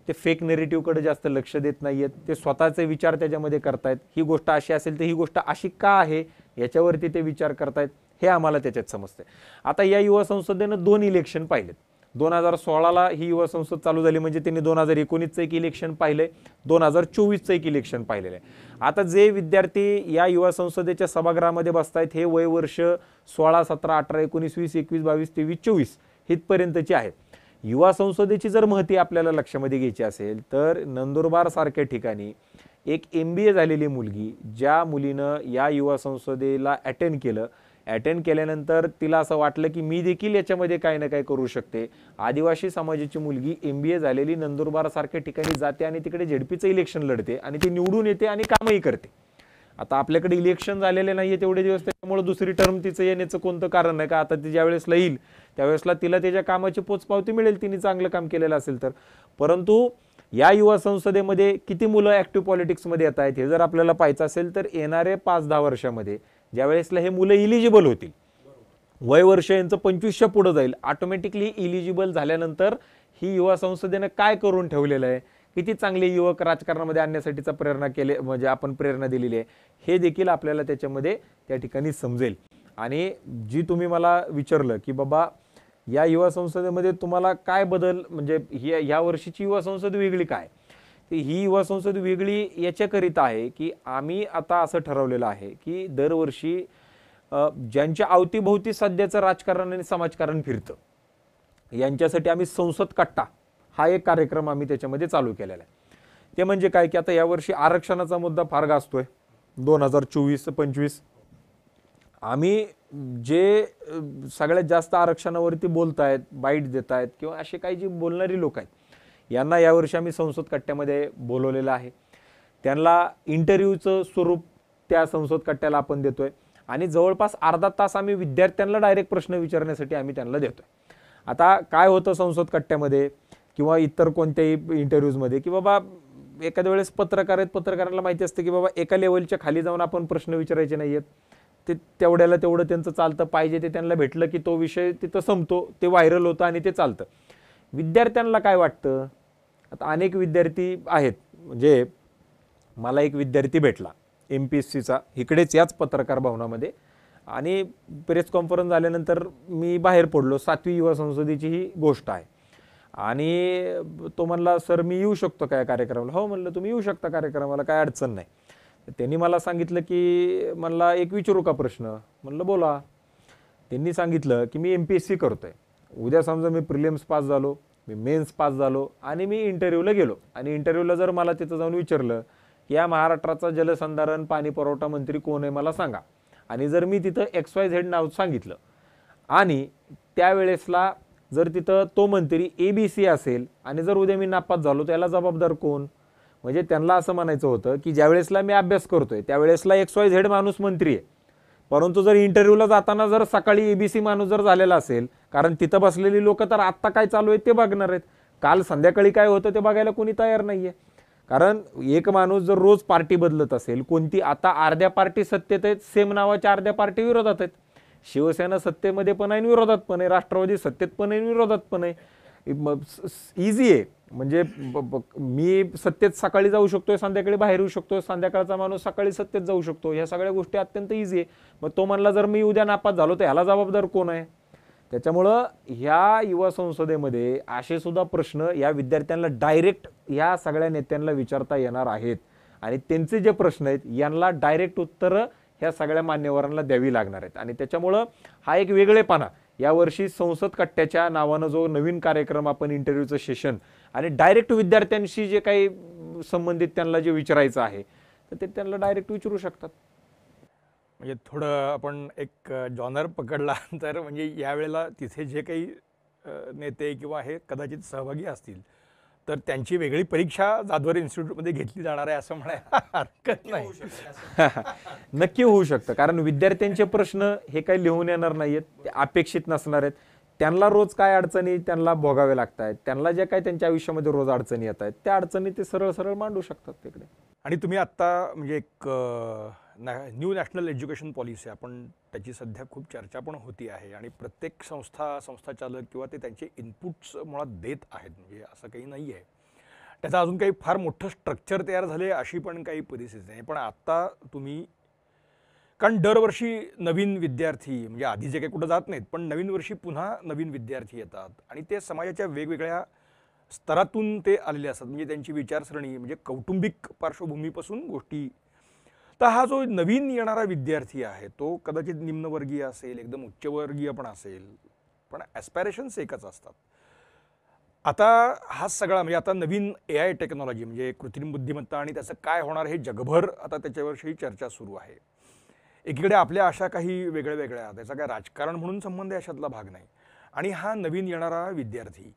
ते फेक नेरेटिव्हकडे जास्त लक्ष देत नाहीयेत, ते स्वतःचे विचार त्याच्यामध्ये करतायत. ही गोष्ट अशी असेल तर ही गोष्ट अशी का आहे याच्यावरती ते विचार करतायत, हे आम्हाला त्याच्यात समजतंय. आता या युवा संसदेनं 2 इलेक्शन पाहिलेत. 2016ला ही युवा संसद चालू झाली, म्हणजे त्यांनी 2019चं एक इलेक्शन पाहिलंय, 2024चं एक इलेक्शन पाहिलेलं आहे. आता जे विद्यार्थी या युवा संसदेच्या सभागृहामध्ये बसतायत हे वयवर्ष 16, 17, 18, 19, 20, 21, 22, 23, 24 इथपर्यंतची आहेत. युवा संसदेची जर महती आपल्याला लक्षामध्ये घ्यायची असेल तर नंदुरबार सारख्या ठिकाणी एक MBA झालेली मुलगी, ज्या मुलीनं या युवा संसदेला अटेंड केल्यानंतर तिला असं वाटलं की मी देखील याच्यामध्ये काही ना काही करू शकते. आदिवासी समाजाची मुलगी MBA झालेली नंदुरबार सारख्या ठिकाणी जाते आणि तिकडे झेडपीचं इलेक्शन लढते आणि ती निवडून येते आणि कामही करते. आता आपल्याकडे इलेक्शन झालेले नाहीये तेवढे दिवस, त्यामुळे दुसरी टर्म तिचं येण्याचं कोणतं कारण नाही का. आता ती ज्या वेळेसला येईल त्यावेळेसला तिला त्याच्या कामाची पोचपावती मिळेल, तिने चांगलं काम केलेलं असेल तर. परंतु या युवा संसदेमध्ये किती मुलं ॲक्टिव्ह पॉलिटिक्समध्ये येत आहेत हे जर आपल्याला पाहायचं असेल तर येणारे 5-10 वर्षामध्ये ज्या वेळेसला हे मुलं इलिजिबल होतील, वयवर्ष यांचं 25च्या पुढे जाईल, ऑटोमॅटिकली इलिजिबल झाल्यानंतर ही युवा संसदेनं काय करून ठेवलेलं आहे, किती चांगले युवक राजकारणामध्ये आणण्यासाठीचा म्हणजे आपण प्रेरणा दिलेली आहे, हे देखील आपल्याला त्याच्यामध्ये त्या ठिकाणी समजेल. आणि जी तुम्ही मला विचारलं की बाबा या युवा संसदेमध्ये तुम्हाला काय बदल, म्हणजे ह्या वर्षीची युवा संसद वेगळी काय, तर ही युवा संसद वेगळी याच्याकरिता आहे की आम्ही आता असं ठरवलेलं आहे की दरवर्षी ज्यांच्या अवतीभोवती सध्याचं राजकारण आणि समाजकारण फिरतं यांच्यासाठी आम्ही संसद कट्टा हा एक कार्यक्रम आम्ही त्याच्यामध्ये चालू केलेला आहे. ते म्हणजे काय की आता यावर्षी आरक्षणाचा मुद्दा फार गाजतोय 2024-25. आम्ही जे सगळ्यात जास्त आरक्षणावरती बोलतायत, बाईट देत आहेत किंवा असे काही जी बोलणारी लोक आहेत यांना यावर्षी आम्ही संसद कट्ट्यामध्ये बोलवलेलं आहे. त्यांना इंटरव्ह्यूचं स्वरूप त्या संसद कट्ट्याला आपण देतोय आणि जवळपास अर्धा तास आम्ही विद्यार्थ्यांना डायरेक्ट प्रश्न विचारण्यासाठी आम्ही त्यांना देतोय. आता काय होतं संसद कट्ट्यामध्ये किंवा इतर कोणत्याही इंटरव्ह्यूजमध्ये की बाबा एखाद्या वेळेस पत्रकार आहेत, पत्रकारांना माहिती असते की बाबा एका लेवलच्या खाली जाऊन आपण प्रश्न विचारायचे नाही आहेत, ते तेवढ्याला तेवढं त्यांचं चालतं, पाहिजे ते त्यांना भेटलं की तो विषय तिथं संपतो, ते व्हायरल होतं आणि ते चालतं. विद्यार्थ्यांना काय वाटतं, आता अनेक विद्यार्थी आहेत, म्हणजे मला एक विद्यार्थी भेटला MPSCचा इकडेच याच पत्रकार भवनामध्ये आणि प्रेस कॉन्फरन्स झाल्यानंतर मी बाहेर पडलो. 7वी युवा संसदेची ही गोष्ट आहे आणि तो म्हणला सर मी येऊ शकतो काय कार्यक्रमाला. हो म्हणलं तुम्ही येऊ शकता कार्यक्रमाला, काय अडचण नाही. त्यांनी मला सांगितलं की मला एक विचारू का प्रश्न. म्हणलं बोला. त्यांनी सांगितलं की मी MPSC करतोय, उद्या समजा मी प्रिलिम्स पास झालो, मी मेन्स पास झालो आणि मी इंटरव्ह्यूला गेलो आणि इंटरव्ह्यूला जर मला तिथं जाऊन विचारलं की या महाराष्ट्राचा जलसंधारण पाणी पुरवठा मंत्री कोण आहे मला सांगा, आणि जर मी तिथं XYZ नाव सांगितलं आणि त्यावेळेसला जर तिथं तो मंत्री ABC असेल आणि जर उद्या मी नापास झालो तर याला जबाबदार कोण. म्हणजे त्यांना असं म्हणायचं होतं की ज्या वेळेसला मी अभ्यास करतोय त्यावेळेसला XYZ माणूस मंत्री आहे, परंतु जर इंटरव्ह्यूला जाताना जर सकाळी ABC माणूस जर झालेला असेल, कारण तिथं बसलेली लोक तर आत्ता काय चालू आहे ते बघणार आहेत, काल संध्याकाळी काय होतं ते बघायला कोणी तयार नाहीये. कारण एक माणूस जर रोज पार्टी बदलत असेल, कोणती आता अर्ध्या पार्टी सत्तेत आहेत, सेम नावाच्या अर्ध्या पार्टी विरोधात आहेत. शिवसेना सत्तेमध्ये पण आहे, विरोधात पण आहे, राष्ट्रवादी सत्तेत पण आहे, विरोधात पण आहे. इझी आहे, म्हणजे मी सत्तेत सकाळी जाऊ शकतोय, संध्याकाळी बाहेर येऊ शकतोय, संध्याकाळचा माणूस सकाळी सत्तेत जाऊ शकतो. ह्या सगळ्या गोष्टी अत्यंत इझी आहे. मग तो म्हणला जर मी उद्या नापास झालो तर ह्याला जबाबदार कोण आहे. त्याच्यामुळं ह्या युवा संसदेमध्ये असे सुद्धा प्रश्न या विद्यार्थ्यांना डायरेक्ट या सगळ्या नेत्यांना विचारता येणार आहेत आणि त्यांचे जे प्रश्न आहेत यांना डायरेक्ट उत्तरं ह्या सगळ्या मान्यवरांना द्यावी लागणार आहेत. आणि त्याच्यामुळं हा एक वेगळेपणा यावर्षी संसद कट्ट्याच्या नावानं जो नवीन कार्यक्रम आपण इंटरव्ह्यूचं सेशन आणि डायरेक्ट विद्यार्थ्यांशी जे काही संबंधित त्यांना जे विचारायचं आहे तर ते त्यांना डायरेक्ट विचारू शकतात. म्हणजे थोडं आपण एक जॉनर पकडला तर म्हणजे यावेळेला तिथे जे काही नेते किंवा हे कदाचित सहभागी असतील तर त्यांची वेगळी परीक्षा जाधवर इन्स्टिट्यूटमध्ये घेतली जाणार आहे असं म्हणायला हरकत नाही. नक्की होऊ शकतं, कारण विद्यार्थ्यांचे प्रश्न हे काही लिहून येणार नाहीयेत, ते अपेक्षित नसणार आहेत. त्यांना रोज काय अडचणी त्यांना भोगावे लागत आहेत, त्यांना जे काही त्यांच्या आयुष्यामध्ये रोज अडचणी येत आहेत त्या अडचणी ते सरळ सरळ मांडू शकतात तिकडे. आणि तुम्ही आत्ता म्हणजे एक न्यू नॅशनल एज्युकेशन पॉलिसी आपण त्याची सध्या खूप चर्चा पण होती आहे आणि प्रत्येक संस्थाचालक किंवा ते त्यांचे इनपुट्स मुळात देत आहेत, म्हणजे असं काही नाही आहे. त्याचं अजून काही फार मोठं स्ट्रक्चर तयार झाले अशी पण काही परिस्थिती नाही. पण आत्ता तुम्ही, कारण दरवर्षी नवीन विद्यार्थी म्हणजे आधी जे काही कुठं जात नाहीत पण नवीन वर्षी पुन्हा नवीन विद्यार्थी येतात आणि ते समाजाच्या वेगवेगळ्या स्तरातून ते आलेले असतात. म्हणजे त्यांची विचारसरणी म्हणजे कौटुंबिक पार्श्वभूमीपासून गोष्टी. तर हा जो नवीन येणारा विद्यार्थी आहे तो कदाचित निम्नवर्गीय असेल, एकदम उच्चवर्गीय पण असेल, पण ॲस्पायरेशन्स एकच असतात. आता हा सगळा म्हणजे आता नवीन AI टेक्नॉलॉजी म्हणजे कृत्रिम बुद्धिमत्ता आणि त्याचं काय होणार हे जगभर आता त्याच्याविषयी चर्चा सुरू आहे. एकीकडे आपल्या अशा काही वेगळ्या वेगळ्या, त्याचा काय राजकारण म्हणून संबंध याच्यातला भाग नाही, आणि हा नवीन येणारा विद्यार्थी.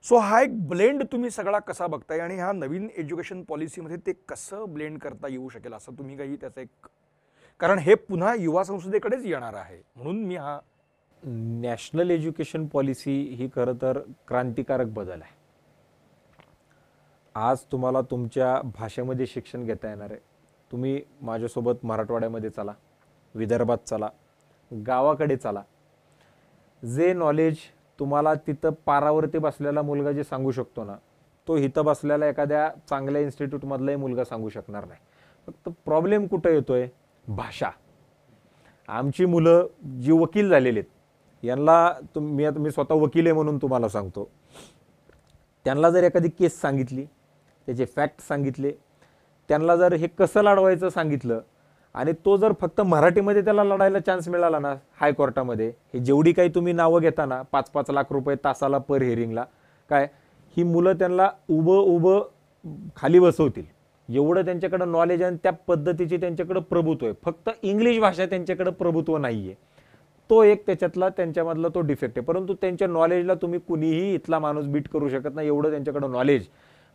सो हा एक ब्लेंड तुम्ही सगळा कसा बघताय आणि ह्या नवीन एज्युकेशन पॉलिसीमध्ये ते कसं ब्लेंड करता येऊ शकेल असं तुम्ही काही त्याचं एक, कारण हे पुन्हा युवा संसदेकडेच येणार आहे म्हणून मी हा नॅशनल एज्युकेशन पॉलिसी ही खरं तर क्रांतिकारक बदल आहे. आज तुम्हाला तुमच्या भाषेमध्ये शिक्षण घेता येणार आहे. तुम्ही माझ्यासोबत मराठवाड्यामध्ये चला, विदर्भात चला, गावाकडे चला, जे नॉलेज तुम्हाला तिथं पारावरती बसलेला मुलगा जे सांगू शकतो ना तो इथं बसलेला एखाद्या चांगल्या इन्स्टिट्यूटमधलाही मुलगा सांगू शकणार नाही. फक्त प्रॉब्लेम कुठं येतोय, भाषा. आमची मुलं जी वकील झालेली आहेत यांना मी स्वतः वकील आहे म्हणून तुम्हाला सांगतो, त्यांना जर एखादी केस सांगितली, त्याचे फॅक्ट सांगितले, त्यांना जर हे कसं लढवायचं सांगितलं आणि तो जर फक्त मराठीमध्ये त्याला लढायला चान्स मिळाला ना हायकोर्टामध्ये, हे जेवढी काही तुम्ही नावं घेता ना 5-5 लाख रुपये तासाला पर हिअरिंगला, काय ही मुलं त्यांना उभं खाली बसवतील एवढं त्यांच्याकडे नॉलेज आणि त्या पद्धतीची त्यांच्याकडे प्रभुत्व आहे. फक्त इंग्लिश भाषा त्यांच्याकडे प्रभुत्व नाही आहे. तो एक त्याच्यातला त्यांच्यामधला तो डिफेक्ट आहे. परंतु त्यांच्या नॉलेजला तुम्ही कुणीही इथला माणूस बीट करू शकत नाही, एवढं त्यांच्याकडे नॉलेज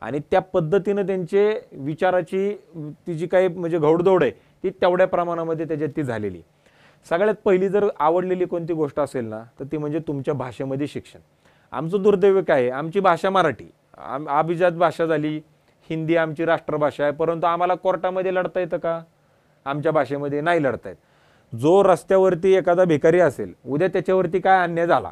आणि त्या पद्धतीनं त्यांचे विचाराची ती जी काही म्हणजे घौडदौड आहे ती तेवढ्या प्रमाणामध्ये त्याच्यात ती झालेली. सगळ्यात पहिली जर आवडलेली कोणती गोष्ट असेल ना तर ती म्हणजे तुमच्या भाषेमध्ये शिक्षण. आमचं दुर्दैव काय आहे, आमची भाषा मराठी अभिजात भाषा झाली, हिंदी आमची राष्ट्रभाषा आहे, परंतु आम्हाला कोर्टामध्ये लढता येतं का? आमच्या भाषेमध्ये नाही लढता येत. जो रस्त्यावरती एखादा भिकारी असेल, उद्या त्याच्यावरती काय अन्याय झाला,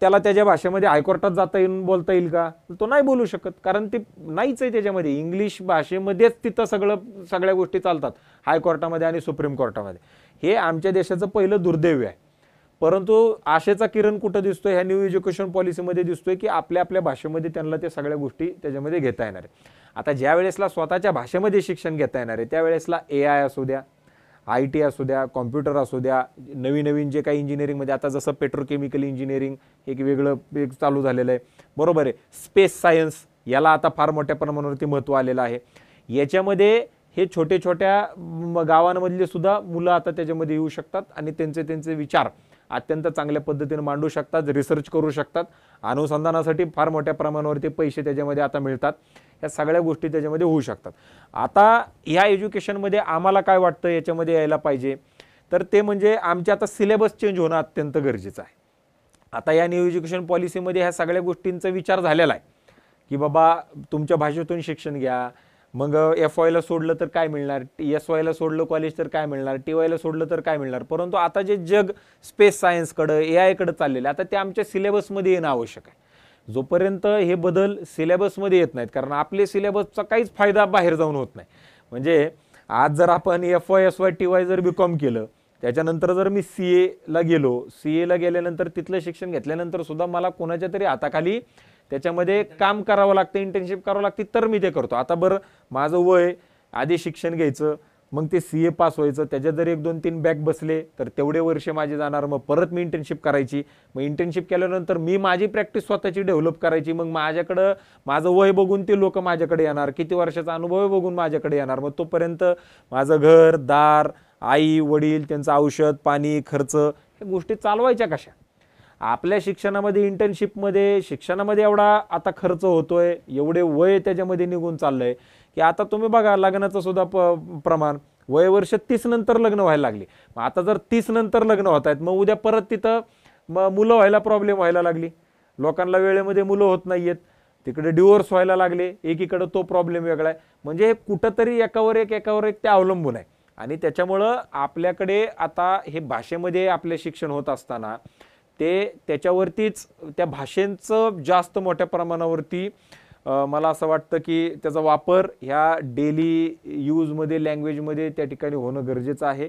त्याला त्याच्या भाषेमध्ये हायकोर्टात जाता येऊन बोलता येईल का? तो नाही बोलू शकत, कारण ते नाहीच आहे त्याच्यामध्ये. इंग्लिश भाषेमध्येच तिथं सगळ्या गोष्टी चालतात हायकोर्टामध्ये आणि सुप्रीम कोर्टामध्ये. हे आमच्या देशाचं पहिलं दुर्दैव आहे. परंतु आशेचा किरण कुठं दिसतोय? ह्या न्यू एज्युकेशन पॉलिसीमध्ये दिसतोय की आपल्या भाषेमध्ये त्यांना ते सगळ्या गोष्टी त्याच्यामध्ये घेता येणार आहे. आता ज्या वेळेसला स्वतःच्या भाषेमध्ये शिक्षण घेता येणार आहे त्यावेळेसला AI असू द्या, IT असू द्या, कॉम्प्युटर असू द्या, नवीन जे काही इंजिनिअरिंगमध्ये आता जसं पेट्रोकेमिकल इंजिनिअरिंग एक वेगळं एक चालू झालेलं आहे, बरोबर आहे. स्पेस सायन्स याला आता फार मोठ्या प्रमाणावरती महत्त्व आलेलं आहे. याच्यामध्ये हे छोट्या गावांमधले सुद्धा मुलं आता त्याच्यामध्ये येऊ शकतात आणि त्यांचे विचार अत्यंत चांगल्या पद्धतीने मांडू शकतात, रिसर्च करू शकतात. अनुसंधानासाठी फार मोठ्या प्रमाणावरती पैसे त्याच्यामध्ये आता मिळतात. या सगळ्या गोष्टी त्याच्यामध्ये होऊ शकतात. आता ह्या एज्युकेशनमध्ये आम्हाला काय वाटतं याच्यामध्ये यायला पाहिजे, तर ते म्हणजे आमचे आता सिलेबस चेंज होणं अत्यंत गरजेचं आहे. आता या न्यू एज्युकेशन पॉलिसीमध्ये ह्या सगळ्या गोष्टींचा विचार झालेला आहे की बाबा तुमच्या भाषेतून शिक्षण घ्या, मग FYला सोडलं तर काय मिळणार, SYला सोडलं कॉलेज तर काय मिळणार, TYला सोडलं तर काय मिळणार. परंतु आता जे जग स्पेस सायन्सकडं AIकडं चाललेलं आहे, आता ते आमच्या सिलेबसमध्ये येणं आवश्यक आहे. जोपर्यंत हे बदल सिलेबसमध्ये येत नाहीत, कारण आपले सिलेबसचा काहीच फायदा बाहेर जाऊन होत नाही. म्हणजे आज जर आपण FY SY TY जर BCom केलं, त्याच्यानंतर जर मी CAला गेलो, CAला गेल्यानंतर तिथलं शिक्षण घेतल्यानंतर सुद्धा मला कोणाच्या तरी हाताखाली त्याच्यामध्ये काम करावं लागतं, इंटर्नशिप करावं लागते, तर मी ते करतो. आता बरं माझं वय आधी शिक्षण घ्यायचं, मग ते CA पास व्हायचं, त्याच्यात जर 1-2-3 बॅक बसले तर तेवढे वर्ष माझे जाणार. मग परत मी इंटर्नशिप करायची, मग इंटर्नशिप केल्यानंतर मी माझी प्रॅक्टिस स्वतःची डेव्हलप करायची. मग माझ्याकडं माझं वय बघून ते लोक माझ्याकडे येणार, किती वर्षाचा अनुभव बघून माझ्याकडे येणार. मग तोपर्यंत माझं घर दार, आई वडील, त्यांचं औषध पाणी खर्च, ह्या गोष्टी चालवायच्या कशा? आपल्या शिक्षणामध्ये इंटर्नशिपमध्ये शिक्षणामध्ये एवढा आता खर्च होतोय, एवढे वय त्याच्यामध्ये निघून चाललंय की आता तुम्ही बघा लग्नाचं सुद्धा प्रमाण वयवर्ष 30 नंतर लग्न व्हायला लागली. मग आता जर 30 नंतर लग्न होत आहेत, मग उद्या परत तिथं मुलं व्हायला प्रॉब्लेम व्हायला लागली. लोकांना वेळेमध्ये मुलं होत नाहीयेत, तिकडे डिवोर्स व्हायला लागले, एकीकडे तो प्रॉब्लेम वेगळा आहे. म्हणजे कुठंतरी एकावर एक ते अवलंबून आहे. आणि त्याच्यामुळं आपल्याकडे आता हे भाषेमध्ये आपले शिक्षण होत असताना त्याच्यावरतीच त्या भाषेंचं जास्त मोठ्या प्रमाणावरती मला असं वाटतं की त्याचा वापर ह्या डेली यूजमध्ये लँग्वेजमध्ये त्या ठिकाणी होणं गरजेचं आहे.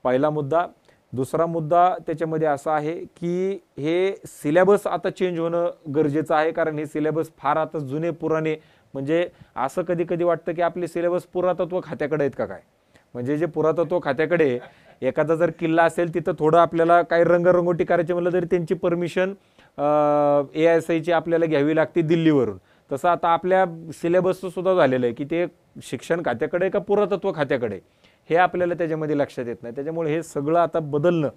पहिला मुद्दा. दुसरा मुद्दा त्याच्यामध्ये असा आहे की हे सिलेबस आता चेंज होणं गरजेचं आहे, कारण हे सिलेबस फार आता जुने पुराणे, म्हणजे असं कधी कधी वाटतं की आपले सिलेबस पुरातत्व खात्याकडे आहेत का काय. म्हणजे जे पुरातत्व खात्याकडे एखादा जर किल्ला असेल तिथं थोडं आपल्याला काही रंगरंगोटी करायची म्हणलं तरी त्यांची परमिशन AISIची आपल्याला घ्यावी लागते दिल्लीवरून. तसं आता आपल्या सिलेबसचं सुद्धा झालेलं आहे की ते शिक्षण खात्याकडे का पुरातत्व खात्याकडे, हे आपल्याला त्याच्यामध्ये लक्षात येत नाही. त्याच्यामुळे हे सगळं आता बदलणं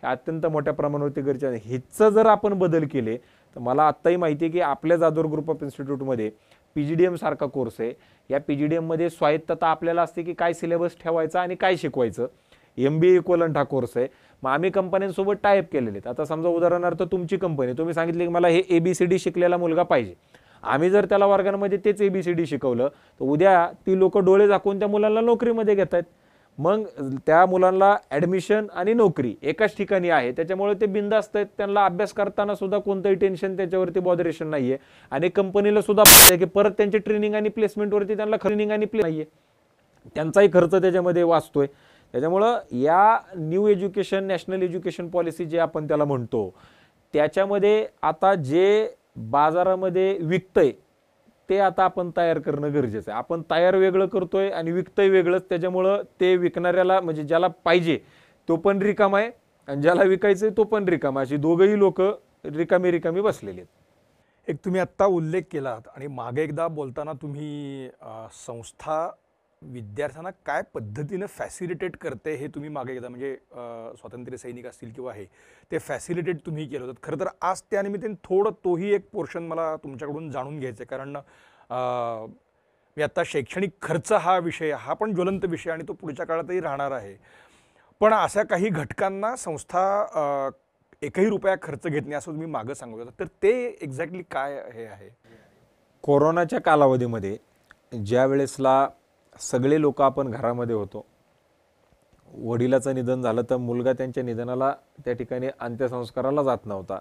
अत्यंत मोठ्या प्रमाणावरती गरजेचं आहे. ह्याचं जर आपण बदल केले तर मला आत्ताही माहिती आहे की आपल्या जाधवर ग्रुप ऑफ इन्स्टिट्यूटमध्ये PGDM सारखा कोर्स आहे. या PGDMमध्ये स्वायत्तता आपल्याला असते की काय सिलेबस ठेवायचा आणि काय शिकवायचं. MBA इक्वलंट हा कोर्स आहे. मग आम्ही कंपन्यांसोबत टायअप केलेले आहेत. आता समजा उदाहरणार्थ तुमची कंपनी, तुम्ही सांगितले की मला हे ABCD शिकलेला मुलगा पाहिजे, आम्ही जर त्याला वर्गांमध्ये तेच ABCD शिकवलं तर उद्या ती लोक डोळे झाकून त्या मुलांना नोकरीमध्ये घेत आहेत. मग त्या मुलांना ॲडमिशन आणि नोकरी एकाच ठिकाणी आहे, त्याच्यामुळे ते बिंदास्त आहेत. त्यांना अभ्यास करताना सुद्धा कोणतंही टेन्शन त्याच्यावरती बॉदरेशन नाहीये. आणि कंपनीला सुद्धा की परत त्यांचे ट्रेनिंग आणि प्लेसमेंटवरती त्यांना ट्रेनिंग आणि नाहीये, त्यांचाही खर्च त्याच्यामध्ये वाचतोय. त्याच्यामुळं या new education national education policy जे आपण त्याला म्हणतो त्याच्यामध्ये आता जे बाजारामध्ये विकतंय ते आता आपण तयार करणं गरजेचं आहे. आपण तयार वेगळं करतोय आणि विकतंय वेगळंच. त्याच्यामुळं ते विकणाऱ्याला म्हणजे ज्याला पाहिजे तो पण रिकामा आहे आणि ज्याला विकायचंय तो पण रिकामा, अशी दोघंही लोक रिकामी बसलेले आहेत. एक तुम्ही आत्ता उल्लेख केलात आणि मागे एकदा बोलताना तुम्ही संस्था विद्यार्थ्यांना काय पद्धतीनं फॅसिलिटेट करते हे तुम्ही मागे एकदा म्हणजे स्वातंत्र्य सैनिक असतील किंवा हे ते फॅसिलिटेट तुम्ही केलं होतं. खरं तर आज त्यानिमित्ताने थोडं तोही एक पोर्शन मला तुमच्याकडून जाणून घ्यायचं आहे, कारण मी आत्ता शैक्षणिक खर्च हा विषय हा पण ज्वलंत विषय आणि तो पुढच्या काळातही राहणार आहे. पण अशा काही घटकांना संस्था एकही रुपया खर्च घेत नाही असं तुम्ही मागं सांगत होता, तर ते एक्झॅक्टली काय हे आहे? कोरोनाच्या कालावधीमध्ये ज्या वेळेसला सगळे लोक आपण घरामध्ये होतो, वडिलाचं निधन झालं तर मुलगा त्यांच्या निधनाला त्या ठिकाणी अंत्यसंस्काराला जात नव्हता.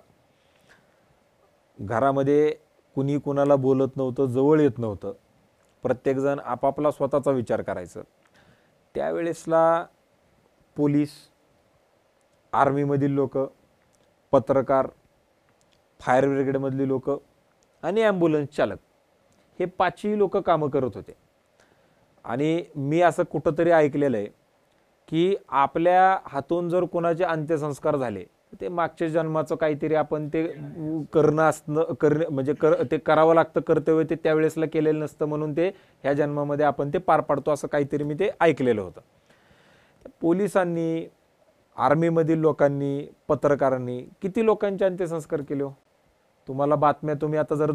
घरामध्ये कुणी कुणाला बोलत नव्हतं, जवळ येत नव्हतं. प्रत्येकजण आपापला स्वतःचा विचार करायचं. त्यावेळेसला पोलीस, आर्मीमधील लोक, पत्रकार, फायर ब्रिगेडमधली लोक आणि ॲम्ब्युलन्स चालक हे पाचही लोक कामं करत होते. आणि मी असं कुठंतरी ऐकलेलं आहे की आपल्या हातून जर कोणाचे अंत्यसंस्कार झाले ते मागच्या जन्माचं काहीतरी आपण ते करणं असणं म्हणजे ते करावं लागतं कर्तव्य, ते त्यावेळेसला केलेलं नसतं म्हणून ते ह्या जन्मामध्ये आपण ते पार पाडतो असं काहीतरी मी ते ऐकलेलं होतं. पोलिसांनी, आर्मीमधील लोकांनी, पत्रकारांनी किती लोकांचे अंत्यसंस्कार केले हो? तुम्हाला बातम्या तुम्ही आता जर